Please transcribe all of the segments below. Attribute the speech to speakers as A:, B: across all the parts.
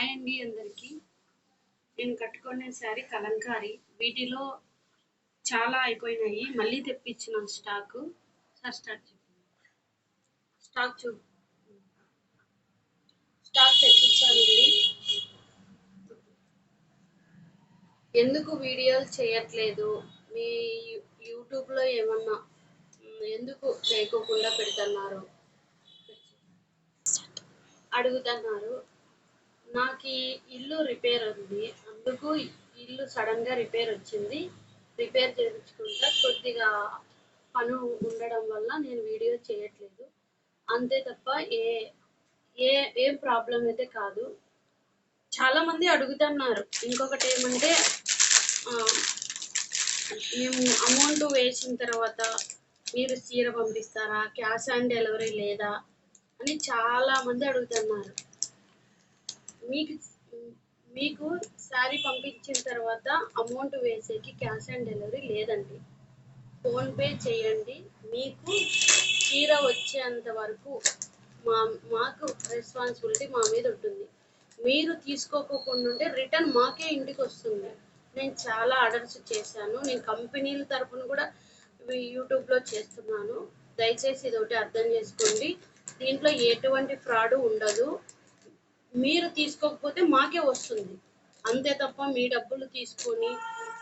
A: Hi అండి అందరికి. నేను కట్టుకునే శారీ కలంకారీ. వీటిలో చాలా అయిపోయినాయి, మళ్ళీ తెప్పించిన స్టాక్. స్టాక్ తెప్పించానండి. ఎందుకు వీడియోలు చేయట్లేదు, మీ యూట్యూబ్లో ఏమన్నా ఎందుకు చేయకోకుండా పెడుతున్నారు అడుగుతున్నారు. నాకు ఇల్లు రిపేర్ ఉంది, అందుకు ఇల్లు సడన్గా రిపేర్ వచ్చింది. రిపేర్ చేయించుకుంటా కొద్దిగా పని ఉండడం వల్ల నేను వీడియో చేయట్లేదు, అంతే తప్ప ఏం ప్రాబ్లం అయితే కాదు. చాలామంది అడుగుతున్నారు. ఇంకొకటి ఏమంటే, మేము అమౌంట్ వేసిన తర్వాత మీరు చీర పంపిస్తారా, క్యాష్ ఆన్ డెలివరీ లేదా అని చాలామంది అడుగుతున్నారు. మీకు శారీ పంపించిన తర్వాత అమౌంట్ వేసేకి క్యాష్ ఆన్ డెలివరీ లేదండి. ఫోన్పే చేయండి. మీకు చీర వచ్చేంత వరకు మాకు రెస్పాన్సిబిలిటీ మా మీద ఉంటుంది. మీరు తీసుకోకుండా ఉంటే రిటర్న్ మాకే ఇంటికి వస్తుంది. నేను చాలా ఆర్డర్స్ చేశాను. నేను కంపెనీల తరపున కూడా యూట్యూబ్లో చేస్తున్నాను. దయచేసి ఇది ఒకటి అర్థం చేసుకోండి. దీంట్లో ఎటువంటి ఫ్రాడ్ ఉండదు. మీరు తీసుకోకపోతే మాకే వస్తుంది, అంతే తప్ప మీ డబ్బులు తీసుకొని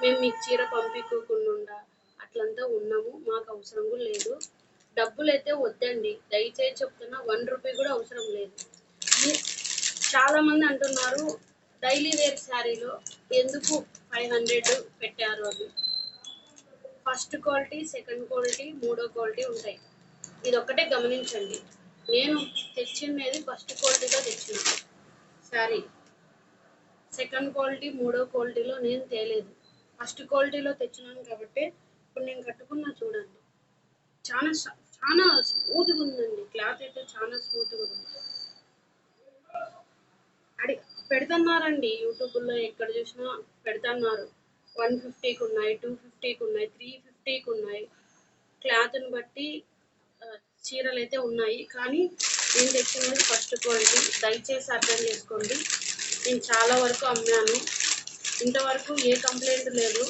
A: మేము మీకు చీర పంపించకుండా అట్లంతా ఉన్నాము. మాకు అవసరం కూడా లేదు. డబ్బులు అయితే వద్దండి, దయచేసి చెప్తున్నా. 1 రూపీ కూడా అవసరం లేదు. చాలామంది అంటున్నారు డైలీ వేర్ శారీలో ఎందుకు 500 పెట్టారు అని. ఫస్ట్ క్వాలిటీ, సెకండ్ క్వాలిటీ, మూడో క్వాలిటీ ఉంటాయి. ఇది ఒక్కటే గమనించండి. నేను తెచ్చినది ఫస్ట్ క్వాలిటీలో తెచ్చిన శారీ. సెకండ్ క్వాలిటీ, మూడో క్వాలిటీలో నేను తేలేదు. ఫస్ట్ క్వాలిటీలో తెచ్చినాను కాబట్టి ఇప్పుడు నేను కట్టుకున్నా చూడండి, చాలా చాలా స్మూత్గా ఉందండి. క్లాత్ అయితే చాలా స్మూత్గా ఉంది. పెడుతున్నారండి యూట్యూబ్లో, ఎక్కడ చూసినా పెడుతున్నారు. 150కి ఉన్నాయి, 250కి ఉన్నాయి, 350కి ఉన్నాయి. క్లాత్ని బట్టి చీరలు అయితే ఉన్నాయి. కానీ నేను తెచ్చినది ఫస్ట్ క్వాలిటీ. దయచేసి అర్థం చేసుకోండి. నేను చాలా వరకు అమ్మాను, ఇంతవరకు ఏ కంప్లైంట్ లేదు.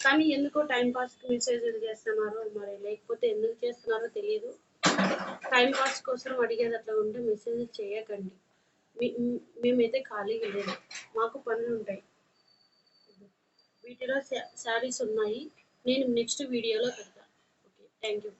A: కానీ ఎందుకో టైంపాస్కి మెసేజ్లు చేస్తున్నారు మరి, లేకపోతే ఎందుకు చేస్తున్నారో తెలియదు. టైంపాస్ కోసం అడిగేది అట్లా ఉంటే మెసేజ్ చేయకండి. మేమైతే ఖాళీగా లేదు, మాకు పనులు ఉంటాయి. వీటిలో శారీస్ ఉన్నాయి, నేను నెక్స్ట్ వీడియోలో పెడతాను. Okay, thank you.